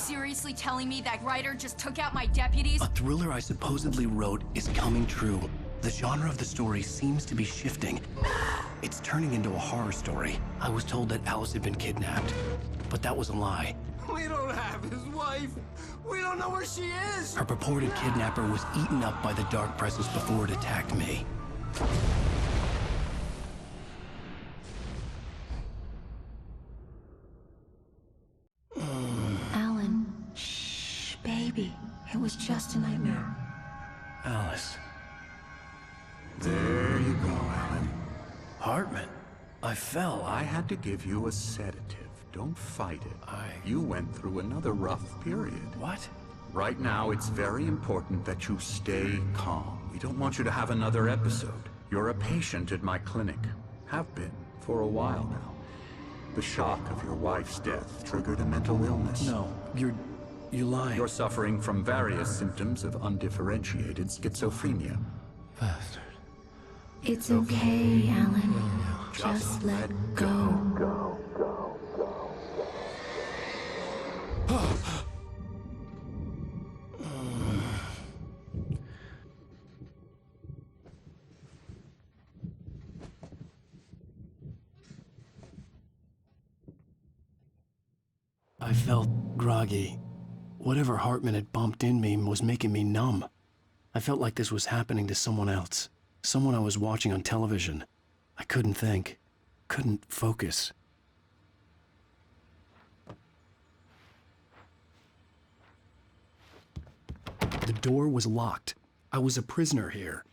seriously telling me that writer just took out my deputies? A thriller I supposedly wrote is coming true. The genre of the story seems to be shifting. It's turning into a horror story. I was told that Alice had been kidnapped, but that was a lie. We don't have his wife. We don't know where she is. Her purported kidnapper was eaten up by the dark presence before it attacked me. Alan, shh, baby. It was just a nightmare. Alice. There you go, Alan. Hartman. I fell. I had to give you a sedative. Don't fight it. You went through another rough period. What? Right now, it's very important that you stay calm. We don't want you to have another episode. You're a patient at my clinic. Have been for a while now. The shock of your wife's death triggered a mental illness. No, you're lying. You're suffering from various symptoms of undifferentiated schizophrenia. Bastard. It's okay, Alan. Just let go. I felt groggy. Whatever Hartman had bumped in me was making me numb. I felt like this was happening to someone else. Someone I was watching on television. I couldn't think. Couldn't focus. The door was locked. I was a prisoner here.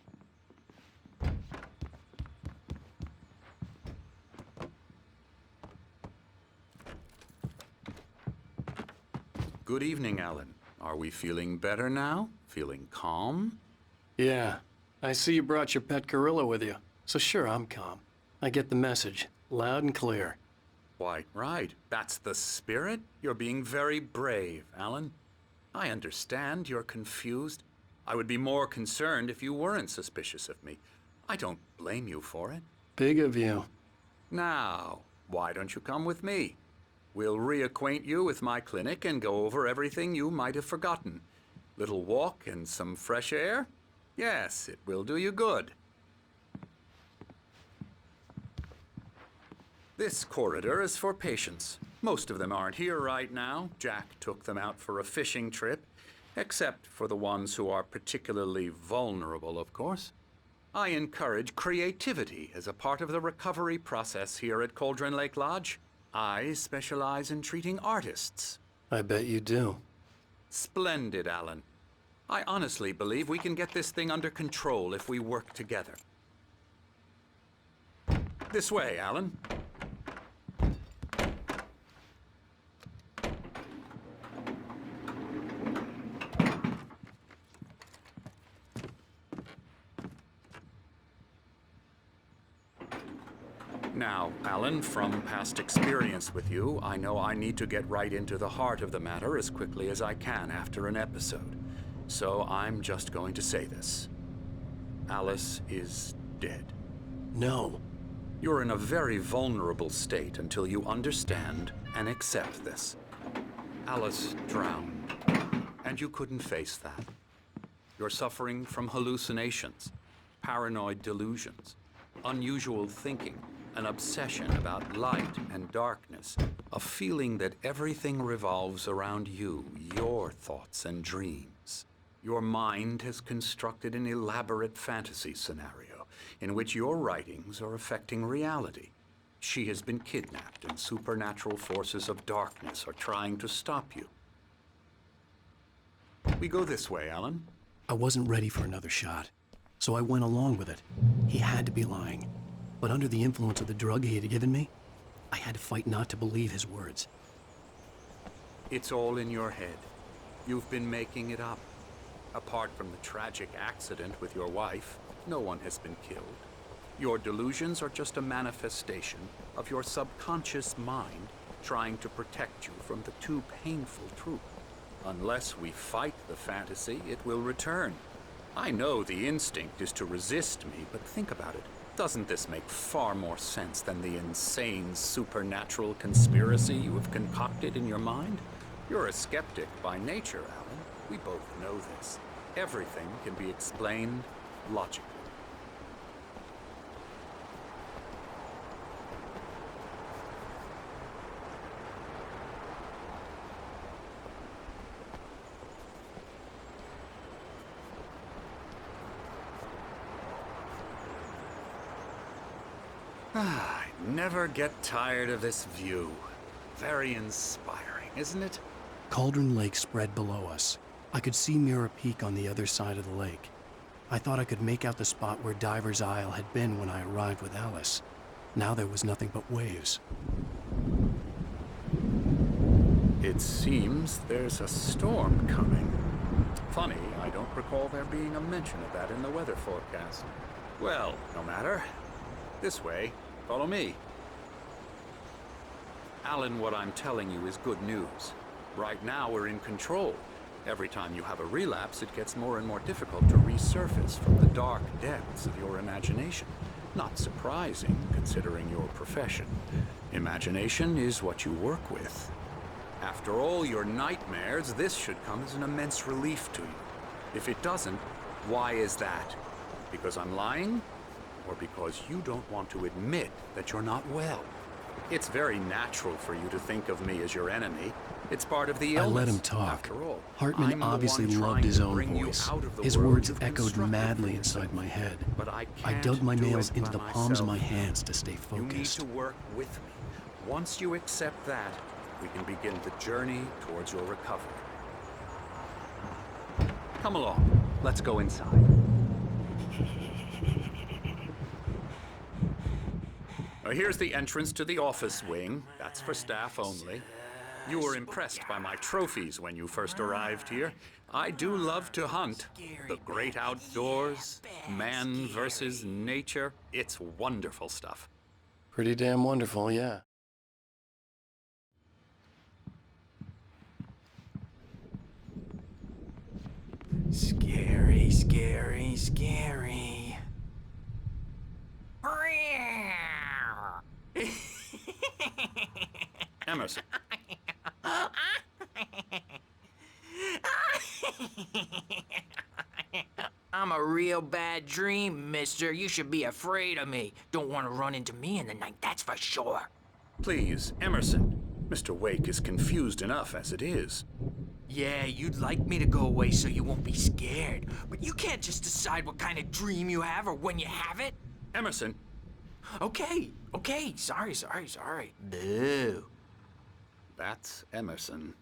Good evening, Alan. Are we feeling better now? Feeling calm? Yeah. I see you brought your pet gorilla with you. So sure, I'm calm. I get the message. Loud and clear. Quite right. That's the spirit. You're being very brave, Alan. I understand you're confused. I would be more concerned if you weren't suspicious of me. I don't blame you for it. Big of you. Now, why don't you come with me? We'll reacquaint you with my clinic and go over everything you might have forgotten. Little walk and some fresh air? Yes, it will do you good. This corridor is for patients. Most of them aren't here right now. Jack took them out for a fishing trip, except for the ones who are particularly vulnerable, of course. I encourage creativity as a part of the recovery process here at Cauldron Lake Lodge. I specialize in treating artists. I bet you do. Splendid, Alan. I honestly believe we can get this thing under control if we work together. This way, Alan. Now, Alan, from past experience with you, I know I need to get right into the heart of the matter as quickly as I can after an episode. So I'm just going to say this. Alice is dead. No. You're in a very vulnerable state until you understand and accept this. Alice drowned, and you couldn't face that. You're suffering from hallucinations, paranoid delusions, unusual thinking, an obsession about light and darkness, a feeling that everything revolves around you, your thoughts and dreams. Your mind has constructed an elaborate fantasy scenario in which your writings are affecting reality. She has been kidnapped and supernatural forces of darkness are trying to stop you. We go this way, Alan. I wasn't ready for another shot, so I went along with it. He had to be lying. But under the influence of the drug he had given me, I had to fight not to believe his words. It's all in your head. You've been making it up. Apart from the tragic accident with your wife, no one has been killed. Your delusions are just a manifestation of your subconscious mind trying to protect you from the too painful truth. Unless we fight the fantasy, it will return. I know the instinct is to resist me, but think about it. Doesn't this make far more sense than the insane supernatural conspiracy you have concocted in your mind? You're a skeptic by nature, Alan. We both know this. Everything can be explained logically. I never get tired of this view. Very inspiring, isn't it? Cauldron Lake spread below us. I could see Mirror Peak on the other side of the lake. I thought I could make out the spot where Diver's Isle had been when I arrived with Alice. Now there was nothing but waves. It seems there's a storm coming. Funny, I don't recall there being a mention of that in the weather forecast. Well, no matter. This way. Follow me. Alan, what I'm telling you is good news. Right now, we're in control. Every time you have a relapse, it gets more and more difficult to resurface from the dark depths of your imagination. Not surprising, considering your profession. Imagination is what you work with. After all your nightmares, this should come as an immense relief to you. If it doesn't, why is that? Because I'm lying? Or because you don't want to admit that you're not well? It's very natural for you to think of me as your enemy. It's part of the illness. I let him talk. After all, Hartman I'm the obviously one loved trying his to own bring you voice. out of the His world words you've echoed constructed madly for inside yourself. my head. But I I can't dug my do nails it into by the palms of my myself. hands to stay You need focused. to work with me. Once you accept that, we can begin the journey towards your recovery. Come along. Let's go inside. Here's the entrance to the office wing. That's for staff only. You were impressed by my trophies when you first arrived here. I do love to hunt. The great outdoors, man versus nature. It's wonderful stuff. Pretty damn wonderful, yeah. Scary, scary, scary. Emerson. I'm a real bad dream, mister. You should be afraid of me. Don't want to run into me in the night, that's for sure. Please, Emerson. Mr. Wake is confused enough as it is. Yeah, you'd like me to go away so you won't be scared. But you can't just decide what kind of dream you have or when you have it. Emerson. Okay, sorry. Boo. That's Emerson.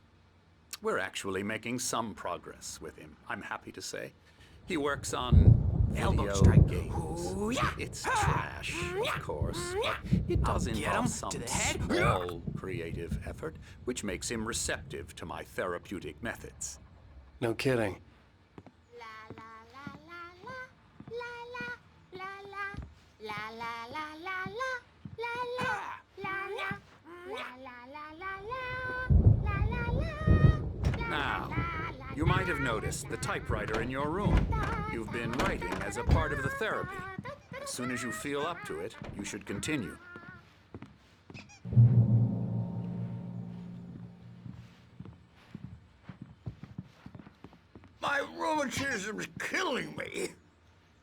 We're actually making some progress with him, I'm happy to say. He works on Elbow video strike. games. Ooh, yeah. It's trash, of course, but it does I'll get involve him some to the head. small creative effort, which makes him receptive to my therapeutic methods. No kidding. Now, you might have noticed the typewriter in your room. You've been writing as a part of the therapy. As soon as you feel up to it, you should continue. My rheumatism's killing me.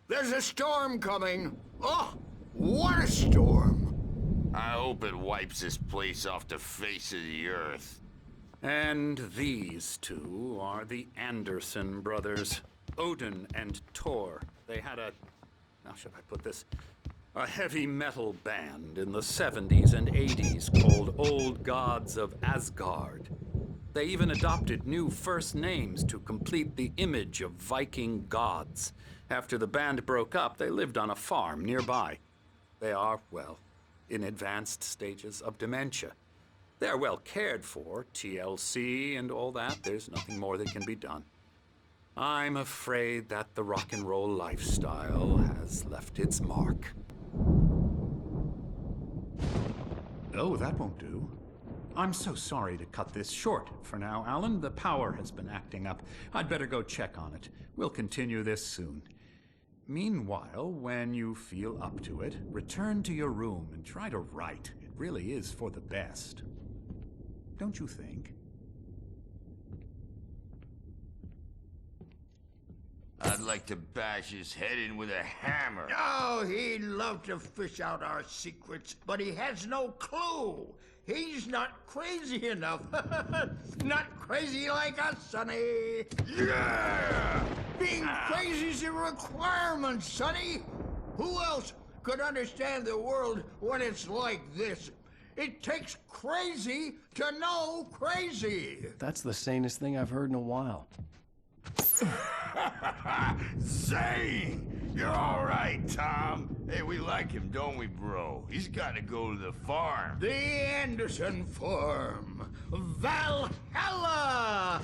There's a storm coming. Oh, what a storm. I hope it wipes this place off the face of the earth. And these two are the Anderson brothers, Odin and Thor. They had a, how should I put this? A heavy metal band in the 70s and 80s called Old Gods of Asgard. They even adopted new first names to complete the image of Viking gods. After the band broke up, they lived on a farm nearby. They are, well, in advanced stages of dementia. They're well cared for, TLC and all that. There's nothing more that can be done. I'm afraid that the rock and roll lifestyle has left its mark. Oh, that won't do. I'm so sorry to cut this short for now, Alan. The power has been acting up. I'd better go check on it. We'll continue this soon. Meanwhile, when you feel up to it, return to your room and try to write. It really is for the best. Don't you think? I'd like to bash his head in with a hammer. Oh, he'd love to fish out our secrets, but he has no clue. He's not crazy enough. Not crazy like us, Sonny. Yeah! Being crazy's a requirement, Sonny. Who else could understand the world when it's like this? It takes crazy to know crazy. That's the sanest thing I've heard in a while. Zane! You're all right, Tom. Hey, we like him, don't we, bro? He's got to go to the farm. The Anderson Farm. Valhalla!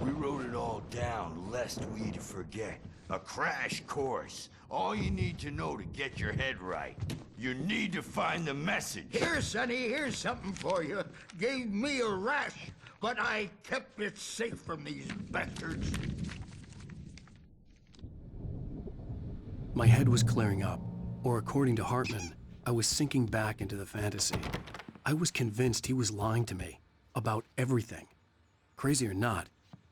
We wrote it all down, lest we forget. A crash course. All you need to know to get your head right. You need to find the message. Here, Sonny, here's something for you. Gave me a rash, but I kept it safe from these bastards. My head was clearing up, or according to Hartman, I was sinking back into the fantasy. I was convinced he was lying to me about everything. Crazy or not,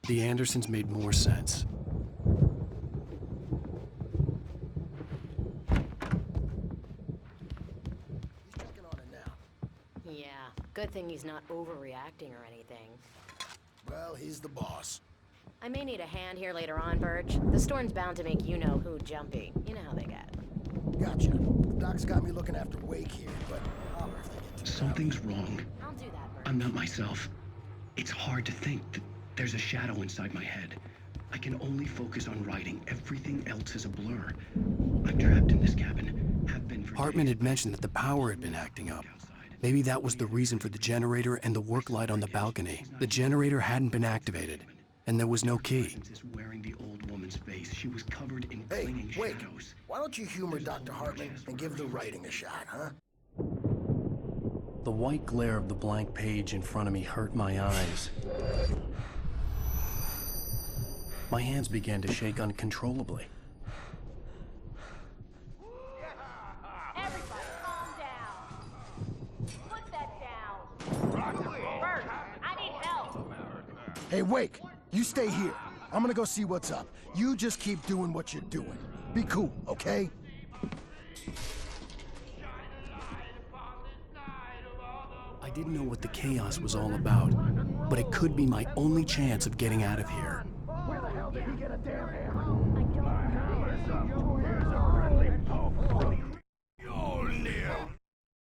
the Andersons made more sense. Yeah, good thing he's not overreacting or anything. Well, he's the boss. I may need a hand here later on, Birch. The storm's bound to make you-know-who jumpy. You know how they get. Gotcha. The doc's got me looking after Wake here, but holler if they get too Something's wrong. I'll do that, Birch. I'm not myself. It's hard to think that there's a shadow inside my head. I can only focus on writing. Everything else is a blur. I'm trapped in this cabin. Have been for Hartman had mentioned that the power had been acting up. Maybe that was the reason for the generator and the work light on the balcony. The generator hadn't been activated, and there was no key. Wearing the old woman's face, she was covered in Hey, clinging Wake, shadows. why don't you humor Dr. Hartman and give the writing a shot, huh? The white glare of the blank page in front of me hurt my eyes. My hands began to shake uncontrollably. Everybody, calm down. Put that down. Birch, I need help. Hey, Wake, you stay here. I'm gonna go see what's up. You just keep doing what you're doing. Be cool, okay? I didn't know what the chaos was all about, but it could be my only chance of getting out of here. Where the hell did he get a damn hand?